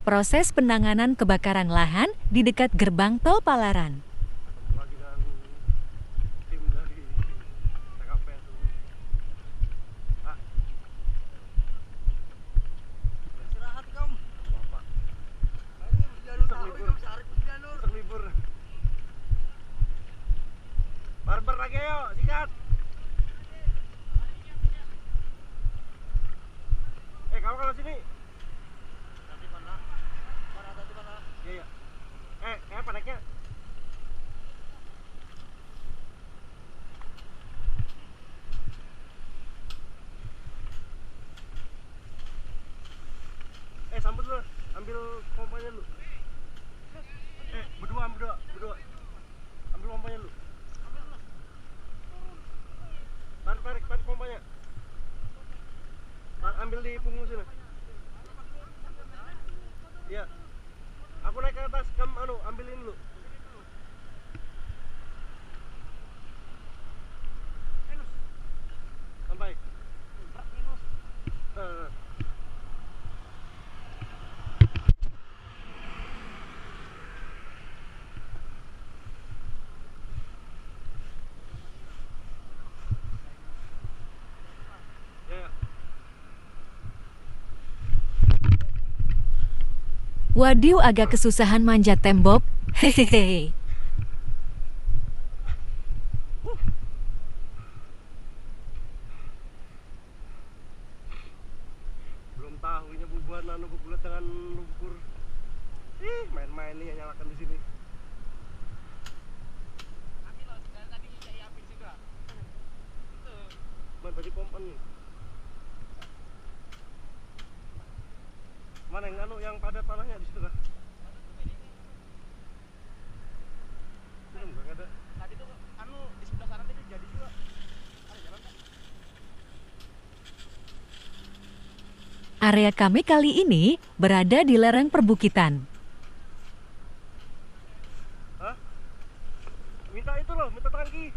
proses penanganan kebakaran lahan di dekat gerbang tol Palaran. Ketemu lagi dengan tim dari TKP itu. Ah, Istirahat kamu. Bapak. Ini jalur Besok tahu libur. kamu cari jalur. Besok libur. Barber lagi ayo, sikat. Kamu kalau sini. Tadi mana? Mana tadi mana? Iya, iya. Apa naiknya? Sambut dulu. Ambil pompanya dulu. Berdua. Ambil pompanya dulu. Tarik pompanya. Ambil di punggung sini. Iya. Aku naik ke atas, kamu ambilin dulu. Sampai. Ya. Wadiu agak kesusahan manjat tembok. Hehehe. Belum tahu ini bubuhan bubulat dengan lumpur. Main-main nih yang nyalakan di sini. Tapi loh, tadi cari api juga. Itu. Man, tadi pompa nih. Mana yang padat tanahnya di situ kah? Belum, gak ada. Tadi tuh di sebelah sana tadi jadi juga. Ada jalan kan? Area kami kali ini berada di lereng perbukitan. Hah? Minta itu loh, minta tangki.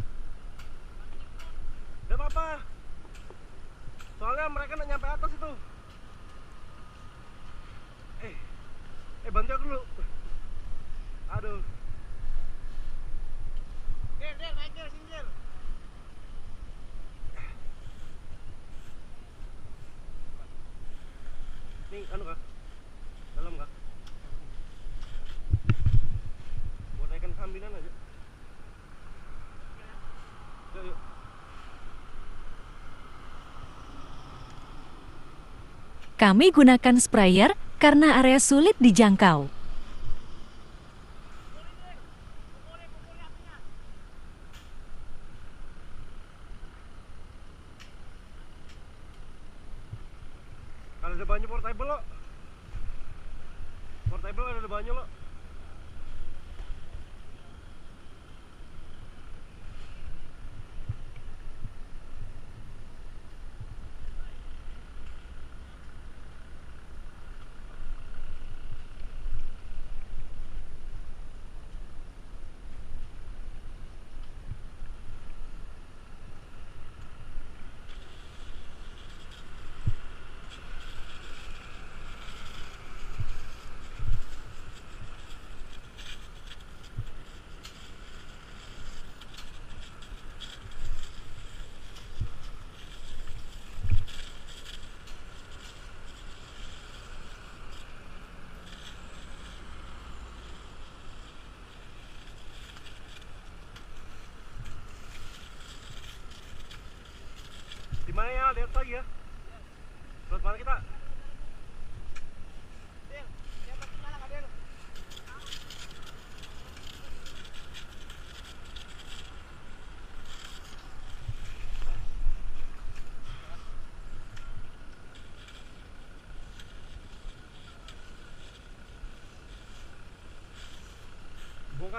Gak apa-apa. Soalnya mereka nak nyampe atas itu. Bantu aku dulu. Aduh. Del, naik del, sini del. Nih, kah? Dalam kah? Buat naikkan sambilan aja. Yuk. Kami gunakan sprayer karena area sulit dijangkau. Kalau ada banyak portable lo. Portable ada banyak lo. Di mana ya? Lihat lagi ya. Lihat mana kita? Del, yang pasti mana kak Del?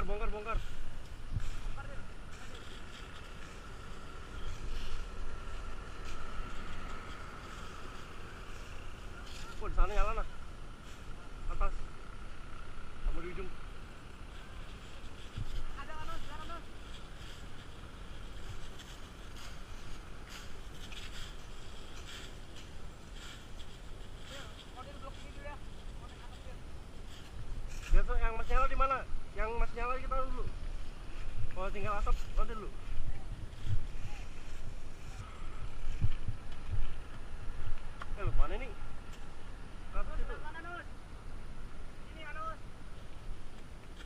Bongkar. Oh, di sana nyala nah. Atas. Sama di ujung. Ada kan, silakan Mas. Del, mau Del blok ini dulu ya. Mau naik atas Del. masih nyala di mana? Yang masih nyala kita taruh dulu. Kalau tinggal asap nanti dulu. Lu mana nih? Ke atas itu. Mana Nus? Ini Anus.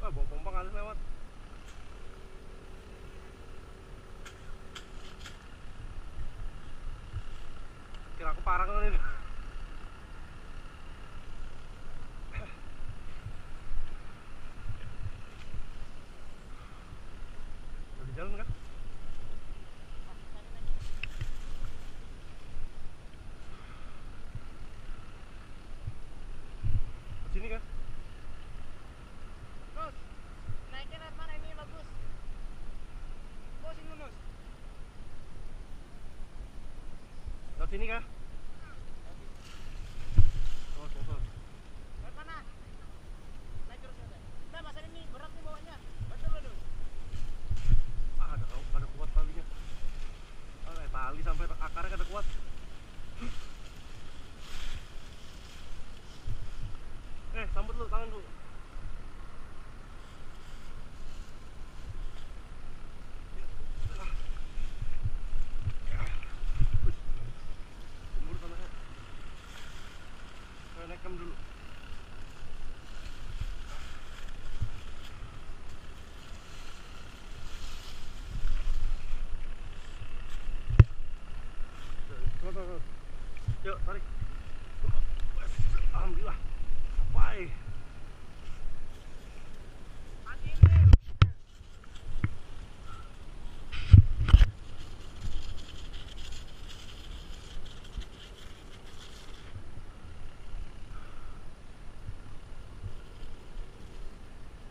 Wah, bawa pompa harus lewat. Kira aku parah kali ini. Udah di jalan kan? Ke sini kan? Nus, naikin lewat mana ini bagus. Bos ini Nus. Lewat sini kah? Terus. Lewat mana? Naik terus aja. Udah masa ini berat nih bawahnya. Betul lu Nus. Ah, ada kuat talinya. Ah, tali sampai akarnya kada kuat. Sambut lu, tangan lu. Jemur tanahnya. Naik cam dulu. Terus. Yuk, tarik. Alhamdulillah. Sampai.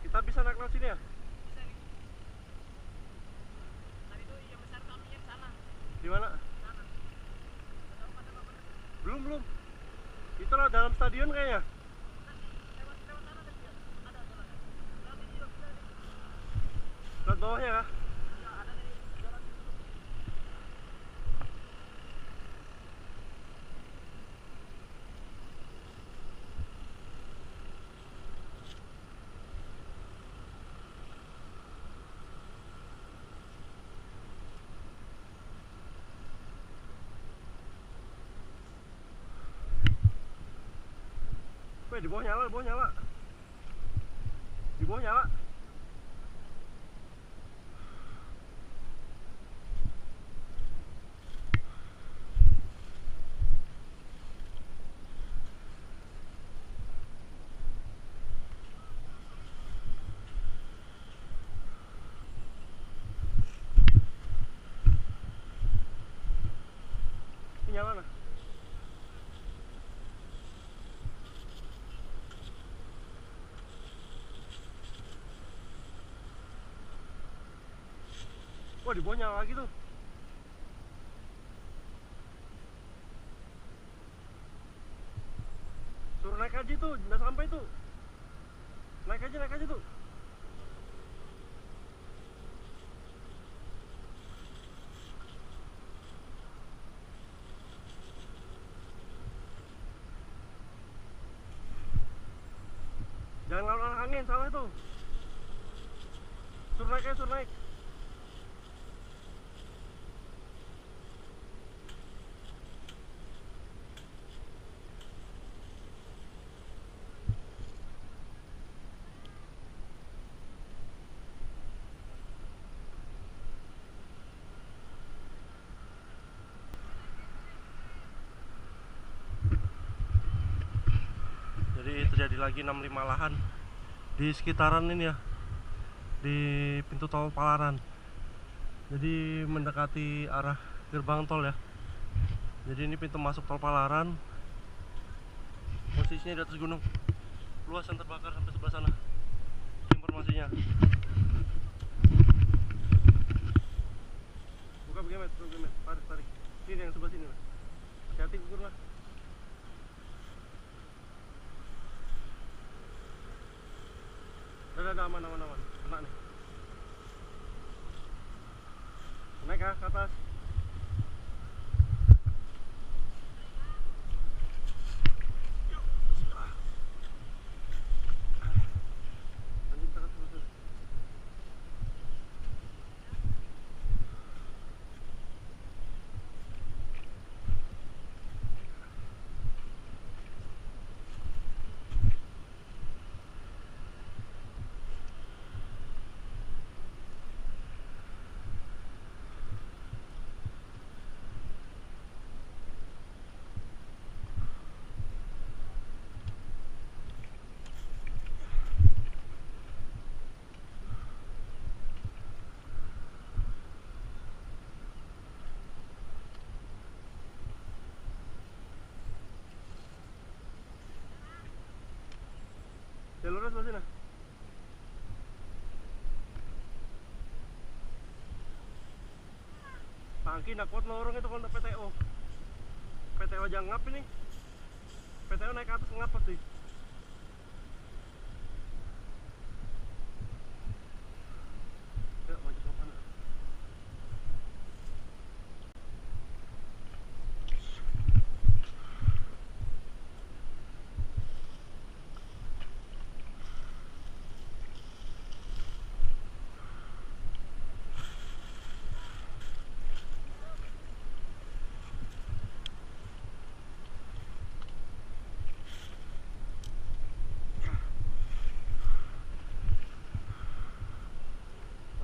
Kita bisa naik lewat sini ya? Bisa nih. Tadi tuh yang besar tuh apinya di sana. Di mana? Sana. Ada apa apa? Belum. Itu lah dalam stadion kayaknya. Lewat sana tadi ya. Ada jalan. Lewat ini juga bisa nih. Lewat bawahnya kah? Ya, ada dari jalan. Weh, di bawah nyala. Di bawah nyala. Ini nyala nah. Wah, di bawah nyala lagi tuh. Suruh naik aja tuh, udah sampai tuh. Naik aja tuh. Jangan lawan arah angin, salah tuh. Suruh naik. Jadi terjadi lagi 65 lahan di sekitaran ini ya, di pintu tol Palaran. Jadi mendekati arah gerbang tol ya. Jadi ini pintu masuk tol Palaran. Posisinya di atas gunung. Luas yang terbakar sampai sebelah sana. Informasinya. Buka bagaimana? Tarik. Ini yang sebelah sini. Hati-hati gugur lah. Udah aman. Kena nih. Naik ke atas. Jalurnya sebelah sini. Tangki nak kuat lorong itu kalau untuk PTO. PTO aja ngap ini. PTO naik ke atas ngap pasti. Ya, maju ke mana?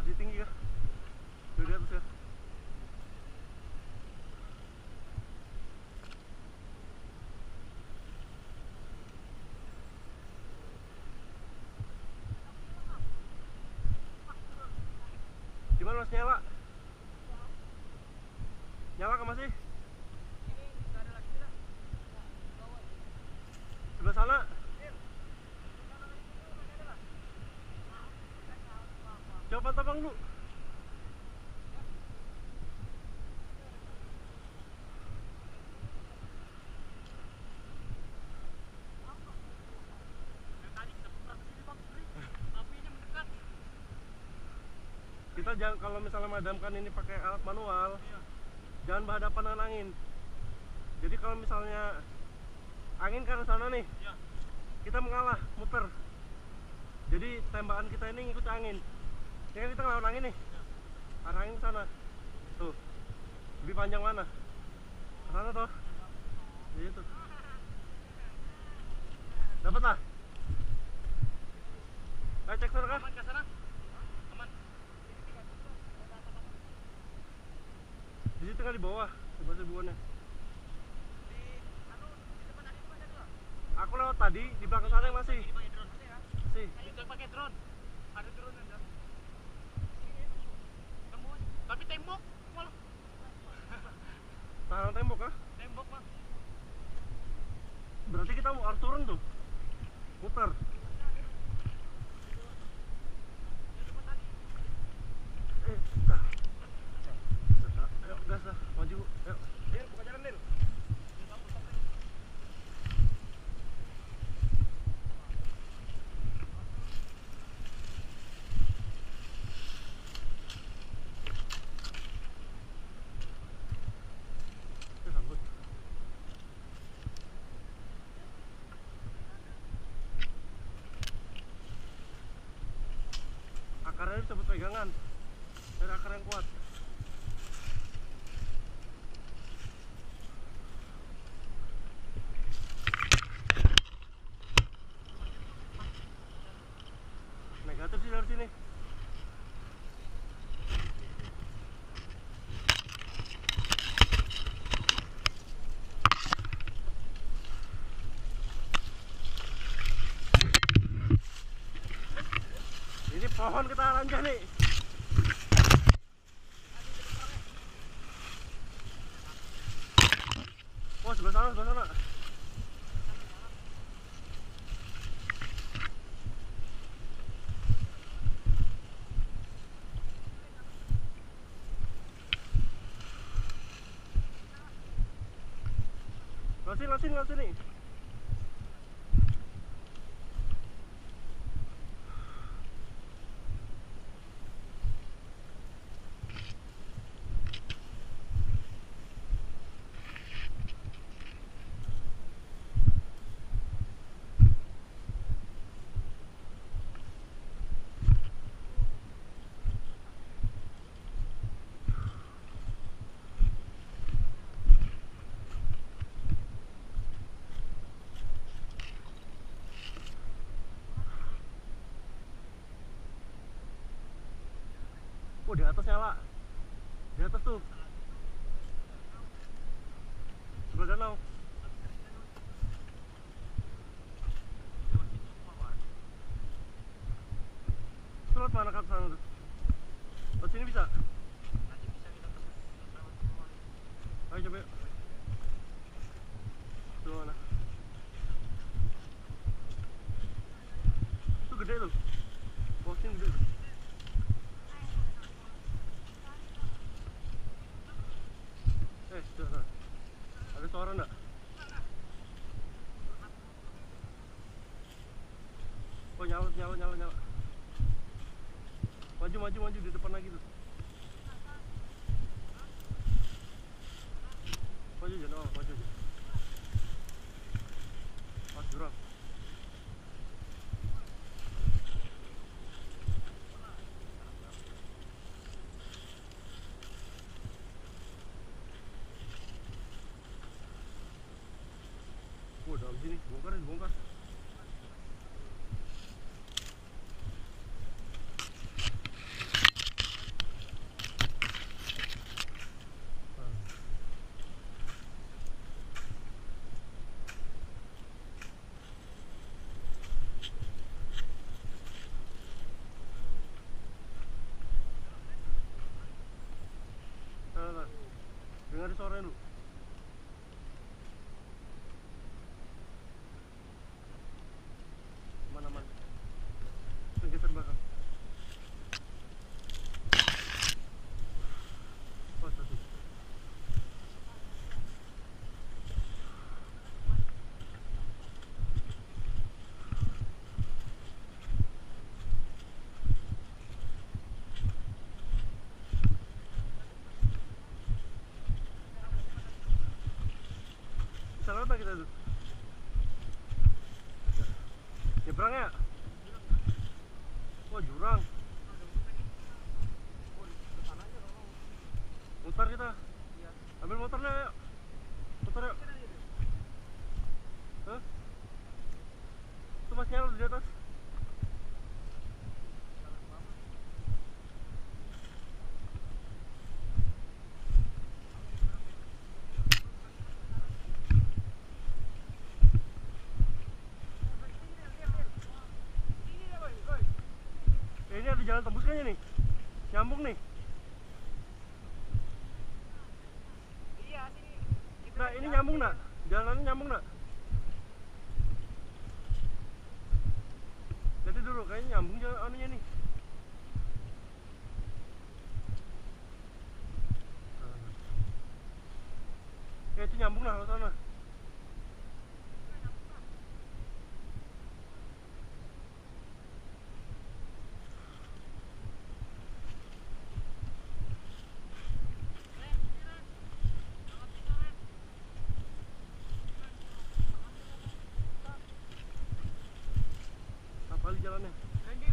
Masih tinggi kah? Di atas ya? Gimana Mas, nyala? Nyala kah masih? Sebelah sana? Coba pantau bang dulu. Kita jangan, kalau misalnya memadamkan ini pakai alat manual, jangan berhadapan dengan angin. Jadi kalau misalnya angin ke arah sana nih, kita mengalah, muter. Jadi tembakan kita ini ngikut angin. Ini kan kita ngelawan angin nih, arah angin ke sana. Tuh, lebih panjang mana? Ke sana toh. Jadi itu. Dapat lah. Ayo cek sana kan? Aman ke sana? Aman. Di situ kan di bawah, sebelah sebuahnya. Aku lewat tadi, di belakang sana yang masih. Masih. Itu pakai drone. Ada drone ada. Tembus. Tapi tembok malah. Tahan tembok kah? Tembok mah. Berarti kita harus turun tuh. Muter. Dah. Ayo, gas lah, maju. Ayo. Dir, buka jalan, Dir. Sambut. Akarnya bisa buat pegangan. Ada akar yang kuat. Negatif sih dari sini. Ini pohon kita lanjut nih. Oh, sebelah sana, sebelah sana. Lewat sini. Oh, di atas nyala. Di atas tuh. Sebelah danau. Itu lewat mana ke atas sana tuh? Lewat sini bisa? Ayo coba yuk. Tuh mana? gede tuh. Posting gede tuh. Sudah. Ada suara enggak? Oh, nyala. Maju di depan lagi tuh. Maju aja, maju aja. Pas jurang. Dalam sini, bongkar. Nah. Dengar suaranya lu. Mana? Geser belakang. Oh, satu. Bisa lewat nggak kita tuh? Nyebrang ya? Wah, jurang. Mutar kita. Ambil motornya, yuk. Motor yuk. Hah? Itu masih nyala di atas. Ini ada jalan tembuskannya nih. Nyambung nih. Iya, sini. Nah, ini nyambung nggak? Jalanannya nyambung nggak? Jadi dulu kayaknya nyambung jalan anunya nih. Itu nyambung lah ke sana. Apa kali jalannya? Rendi.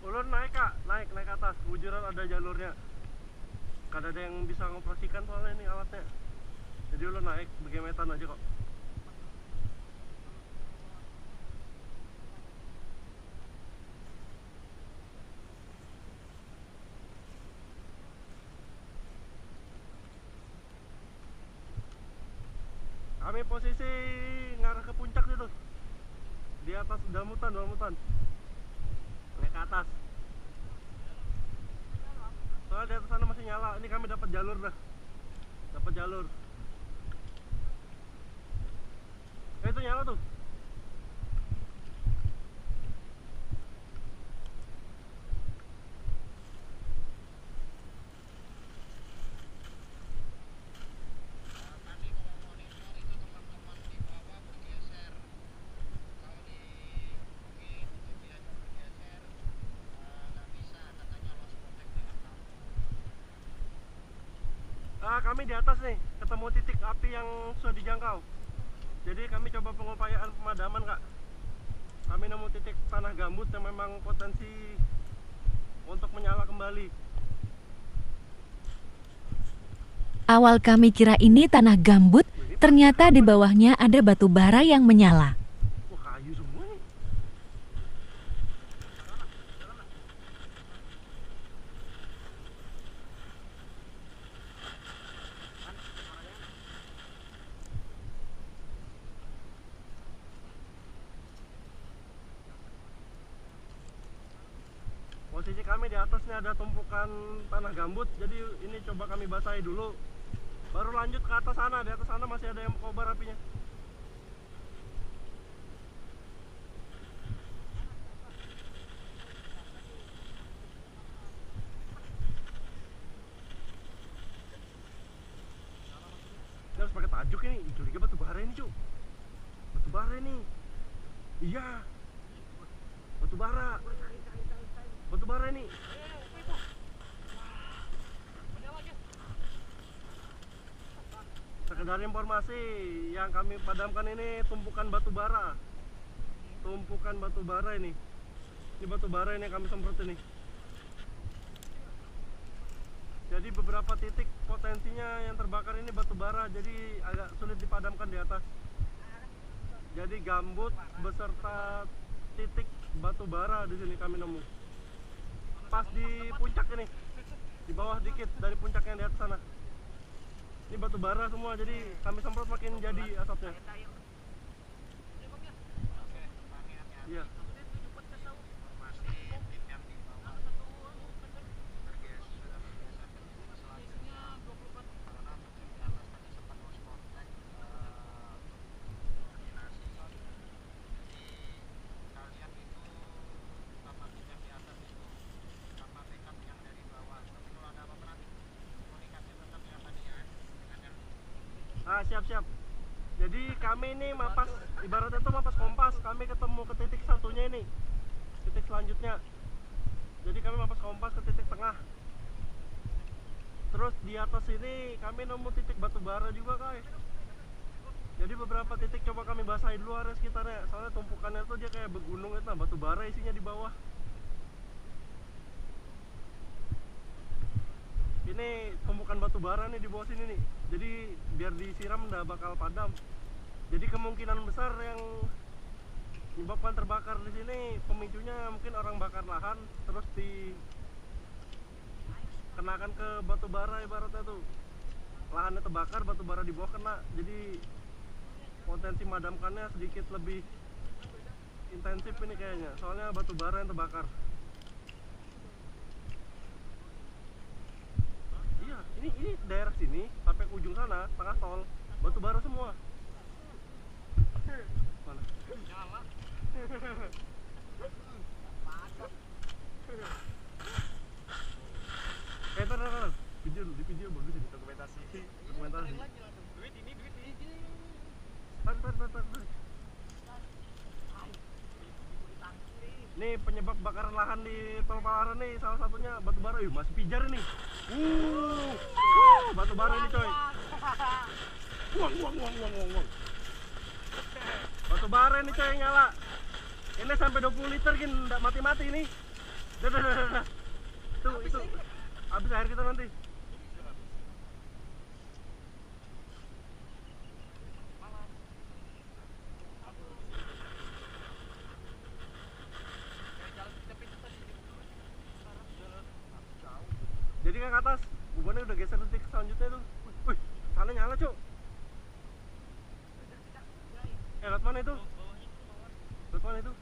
Ulun naik kak, naik ke atas. Kebujuran ada jalurnya. Kada ada yang bisa ngoperasikan soalnya ini alatnya. Jadi ulun naik begemetan aja kok. Kami posisi ngarah ke puncak itu. Di atas damutan. Naik ke atas. Soalnya di atas sana masih nyala. Ini kami dapat jalur dah. Itu nyala tuh. Tadi kalau monitor itu teman-teman di bawah bergeser. Kalau di bukit itu dia bergeser, nggak bisa katanya lost contact dengan kamu. Kami di atas nih, ketemu titik api yang sudah dijangkau. Jadi kami coba pengupayaan pemadaman kak. Kami nemu titik tanah gambut yang memang potensi untuk menyala kembali. Awal kami kira ini tanah gambut, ternyata di bawahnya ada batu bara yang menyala. Wah, kayu semua nih. Posisi kami di atasnya ada tumpukan tanah gambut, jadi ini coba kami basahi dulu, baru lanjut ke atas sana. Di atas sana masih ada yang kobar apinya. Ini harus pakai tajuk ini, curiga batu bara ini cu. Batu bara ini. Iya, batu bara. Batu bara ini. Sekedar informasi, yang kami padamkan ini tumpukan batu bara. Tumpukan batu bara ini. Ini batu bara ini yang kami semprot ini. Jadi beberapa titik potensinya yang terbakar ini batu bara, jadi agak sulit dipadamkan di atas. Jadi gambut beserta titik batu bara di sini kami nemu. Pas di puncak ini, di bawah dikit dari puncak yang di atas sana. Ini batu bara semua, jadi kami semprot makin jadi asapnya. Iya. Ah, siap-siap. Jadi kami ini mapas, ibaratnya itu mapas kompas. Kami ketemu ke titik satunya ini, titik selanjutnya. Jadi kami mapas kompas ke titik tengah. Terus di atas ini kami nemu titik batu bara juga, Kai. Jadi beberapa titik coba kami basahi dulu area sekitarnya. Soalnya tumpukannya tuh dia kayak bergunung itu, nah batu bara isinya di bawah. Ini tumpukan batu bara nih di bawah sini nih. Jadi biar disiram nggak bakal padam. Jadi kemungkinan besar yang menyebabkan terbakar di sini pemicunya mungkin orang bakar lahan terus dikenakan ke batu bara, ibaratnya tuh lahannya terbakar, batu bara di bawah kena. Jadi potensi madamkannya sedikit lebih intensif ini kayaknya. Soalnya batu bara yang terbakar. Ini daerah sini sampai ke ujung sana tengah tol batu bara semua. Mana? Tar. Di video bagus ini dokumentasi. Duit ini. Tar. Nih penyebab bakaran lahan di Tol Palaran nih salah satunya batu bara. Masih pijar ini. Batu bara ini coy. Uang. Batu bara ini coy yang nyala. Ini sampai 20 liter gini, enggak mati-mati ini. Dah. Itu. Habis air kita nanti. Jadi kan ke atas, bubannya udah geser titik selanjutnya tuh. Wih, sana nyala cuk. Lewat mana itu? Lewat mana itu?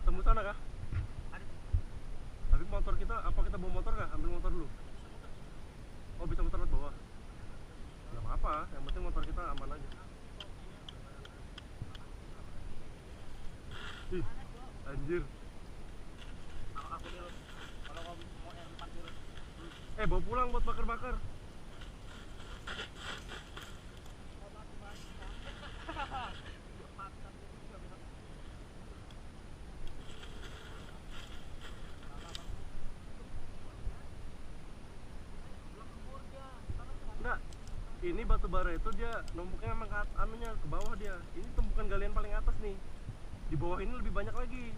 Tembus sana kah? Tapi motor kita, apa kita bawa motor kah? Ambil motor dulu. Oh bisa muter lewat bawah. Gak apa-apa, yang penting motor kita aman aja. Ih, anjir. Bawa pulang buat bakar-bakar. Enggak, ini batu bara itu dia numpuknya memang anunya ke bawah dia. Ini tumpukan galian paling atas nih. Di bawah ini lebih banyak lagi.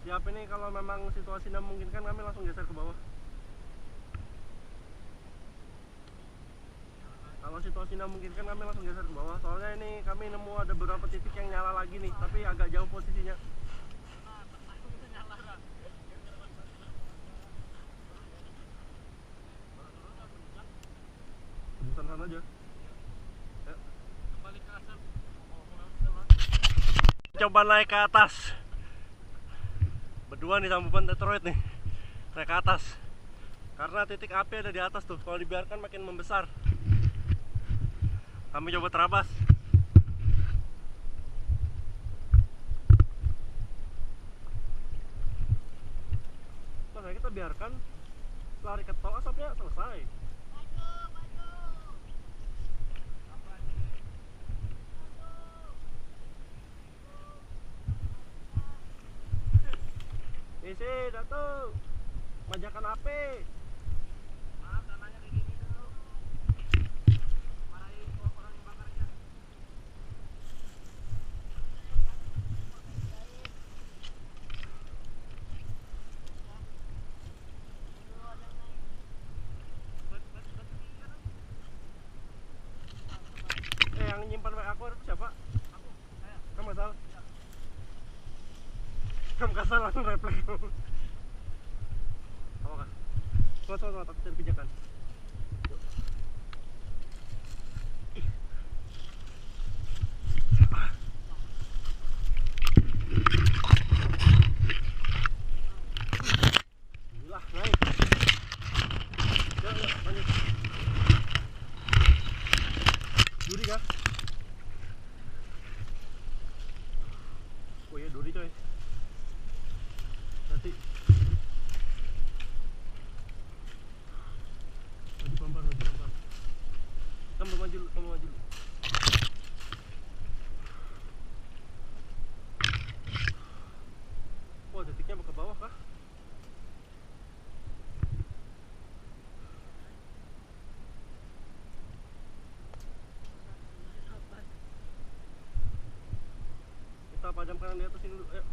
Siap, ini kalau memang situasinya memungkinkan kami langsung geser ke bawah. Kalau kalau situasinya memungkinkan kami langsung geser ke bawah. Soalnya ini kami nemu ada beberapa titik yang nyala lagi nih, tapi agak jauh posisinya. Tebusan sana aja. Ya. Coba naik ke atas. Berdua nih sama beban Detroit nih. Naik ke atas. Karena titik api ada di atas tuh. Kalau dibiarkan makin membesar. Kami coba terabas. Nah, kita biarkan lari ke tol, asapnya selesai. Isi, Datuk. Majakan api. Maaf, tanahnya kayak gini dulu. Marahin orang yang bakarnya. Yang nyimpan WA aku itu siapa? Aku, saya. Kamu Kasal? Ya. Kamu Kasal langsung refleks. Apa kah? Tuh, aku cari pijakan. Yuk. Gila, naik. Yuk, lanjut. Duri kah? Oh iya, duri coy. Nanti maju pelan-pelan. Kamu maju dulu. Wah, titiknya mau ke bawah kah? Kita padamkan di atas ini dulu, ayo.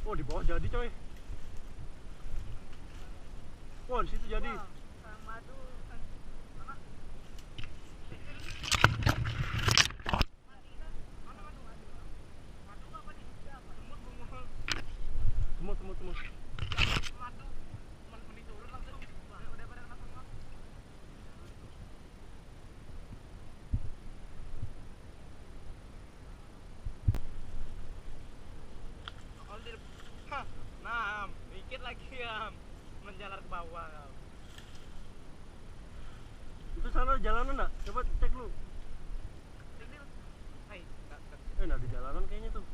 Oh, di bawah jadi coy. Wah, di situ jadi. Semut. Nah, dikit lagi ya, menjalar ke bawah. Itu sana jalanan enggak? Coba cek lu. Nah, di jalanan kayaknya tuh.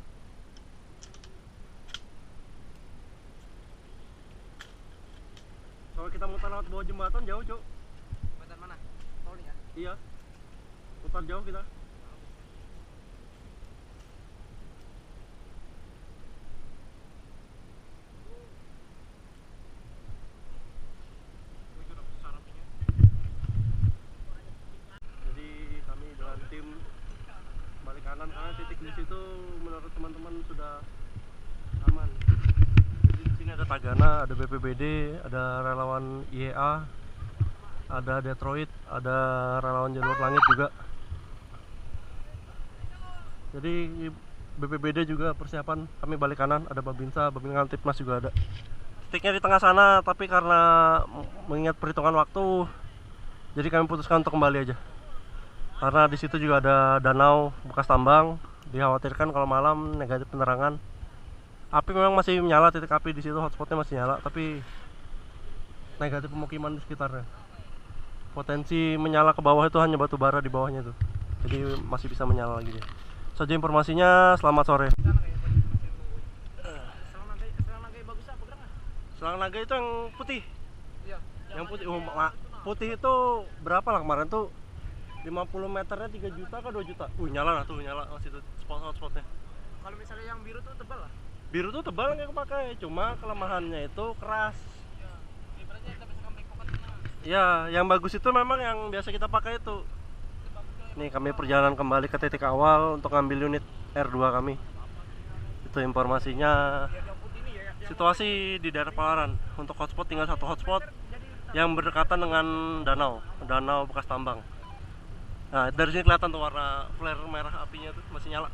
Kalau kita mutar lewat bawah jembatan jauh, Cuk. Jembatan mana? Tol ya? Iya. Mutar jauh kita. Jadi kami dengan tim balik kanan karena titik di situ menurut teman-teman sudah aman. Jadi di sini ada Tagana, ada BPBD, ada relawan IEA, ada Detroit, ada relawan Jalur Langit juga. Jadi BPBD juga persiapan, kami balik kanan, ada Babinsa, Babinsa Tipmas juga ada. Titiknya di tengah sana, tapi karena mengingat perhitungan waktu, jadi kami putuskan untuk kembali aja. Karena di situ juga ada danau bekas tambang, dikhawatirkan kalau malam negatif penerangan. Api memang masih menyala, titik api di situ hotspotnya masih nyala, tapi negatif pemukiman di sekitarnya. Potensi menyala ke bawah itu hanya batu bara di bawahnya itu, jadi masih bisa menyala lagi dia. Saja informasinya, selamat sore. Selang naga itu yang putih. Iya. Yang putih, putih itu berapa lah kemarin tuh? 50 meternya 3 juta kah 2 juta? Nyala lah tuh, nyala masih tuh spotnya. Kalau misalnya yang biru tuh tebal lah. Biru tuh tebal nggak kepakai, cuma kelemahannya itu keras. Iya. Ibaratnya kita bisa comeback pocket mana? Ya, yang bagus itu memang yang biasa kita pakai itu. Nih kami perjalanan kembali ke titik awal untuk ngambil unit R2 kami. Itu Itu informasinya. Situasi di daerah Palaran. Untuk hotspot tinggal satu hotspot yang berdekatan dengan danau bekas tambang. Nah, dari sini kelihatan tuh warna flare merah apinya tuh masih nyala.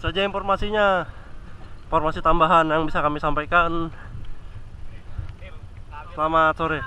Saja informasinya. Informasi tambahan yang bisa kami sampaikan. Selamat sore.